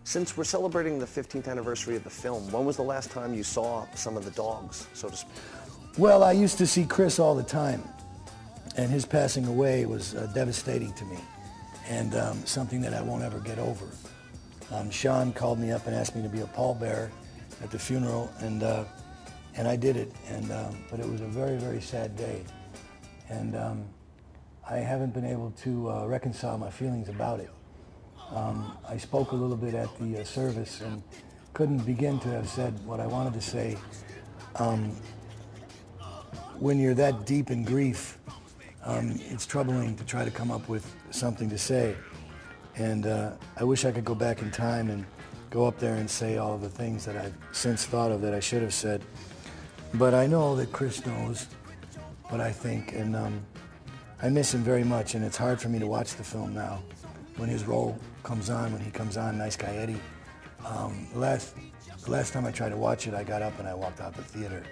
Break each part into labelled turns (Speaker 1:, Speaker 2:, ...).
Speaker 1: Since we're celebrating the 15th anniversary of the film, when was the last time you saw some of the dogs, so to speak?
Speaker 2: Well, I used to see Chris all the time, and his passing away was devastating to me, and something that I won't ever get over. Sean called me up and asked me to be a pallbearer at the funeral, and I did it, but it was a very, very sad day, and I haven't been able to reconcile my feelings about it. I spoke a little bit at the service and couldn't begin to have said what I wanted to say. When you're that deep in grief, it's troubling to try to come up with something to say. And I wish I could go back in time and go up there and say all of the things that I've since thought of that I should have said. But I know that Chris knows what I think, and I miss him very much, and it's hard for me to watch the film now. When his role comes on, when he comes on, Nice Guy Eddie, the last time I tried to watch it, I got up and I walked out the theater.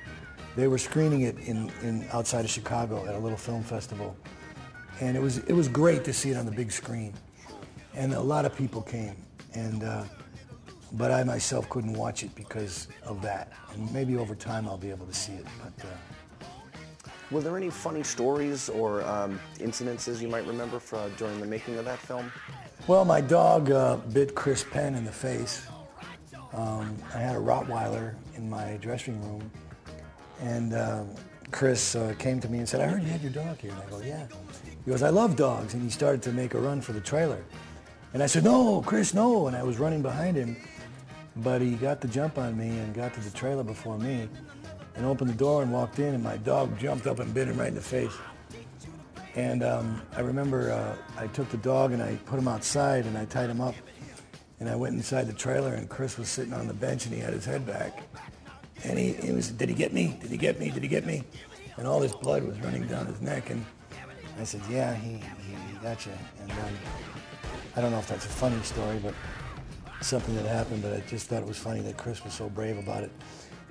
Speaker 2: They were screening it in outside of Chicago at a little film festival, and it was great to see it on the big screen. And a lot of people came, but I myself couldn't watch it because of that. And maybe over time I'll be able to see it. But
Speaker 1: were there any funny stories or incidences you might remember during the making of that film?
Speaker 2: Well, my dog bit Chris Penn in the face. I had a Rottweiler in my dressing room, and Chris came to me and said, "I heard you had your dog here." And I go, "Yeah." He goes, "I love dogs," and he started to make a run for the trailer. And I said, "No, Chris, no," and I was running behind him, but he got the jump on me and got to the trailer before me and opened the door and walked in, and my dog jumped up and bit him right in the face. And I remember I took the dog and I put him outside and I tied him up, and I went inside the trailer, and Chris was sitting on the bench and he had his head back. And he was, "Did he get me? Did he get me? Did he get me?" And all this blood was running down his neck, and I said, "Yeah, he got you." And I don't know if that's a funny story, but something that happened, but I just thought it was funny that Chris was so brave about it.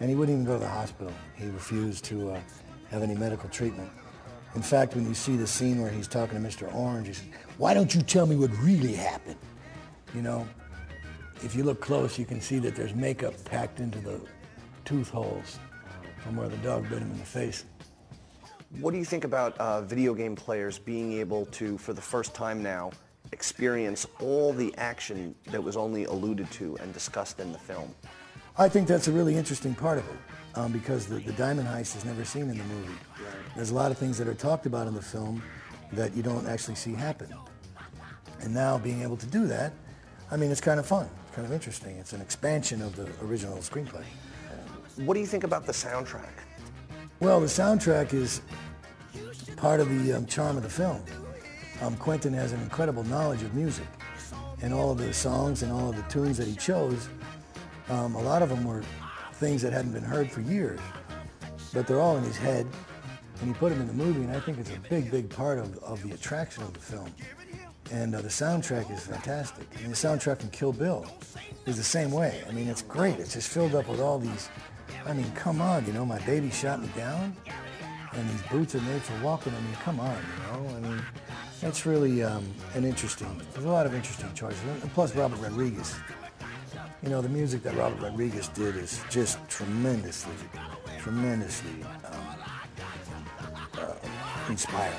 Speaker 2: And he wouldn't even go to the hospital. He refused to have any medical treatment. In fact, when you see the scene where he's talking to Mr. Orange, he says, "Why don't you tell me what really happened?" You know, if you look close, you can see that there's makeup packed into the tooth holes from where the dog bit him in the face.
Speaker 1: What do you think about video game players being able to, for the first time now, experience all the action that was only alluded to and discussed in the film?
Speaker 2: I think that's a really interesting part of it, because the diamond heist is never seen in the movie.
Speaker 1: Right.
Speaker 2: There's a lot of things that are talked about in the film that you don't actually see happen. And now being able to do that, I mean, it's kind of fun. It's kind of interesting. It's an expansion of the original screenplay.
Speaker 1: What do you think about the soundtrack?
Speaker 2: Well, the soundtrack is part of the charm of the film. Quentin has an incredible knowledge of music, and all of the songs and all of the tunes that he chose, a lot of them were things that hadn't been heard for years, but they're all in his head, and he put them in the movie, and I think it's a big, big part of the attraction of the film. And the soundtrack is fantastic. I mean, the soundtrack from Kill Bill is the same way. I mean, it's great. It's just filled up with all these, I mean, come on, you know, my baby shot me down, and these boots are made for walking. I mean, come on, you know, I mean, it's really there's a lot of interesting choices. And plus Robert Rodriguez. You know, the music that Robert Rodriguez did is just tremendously inspiring.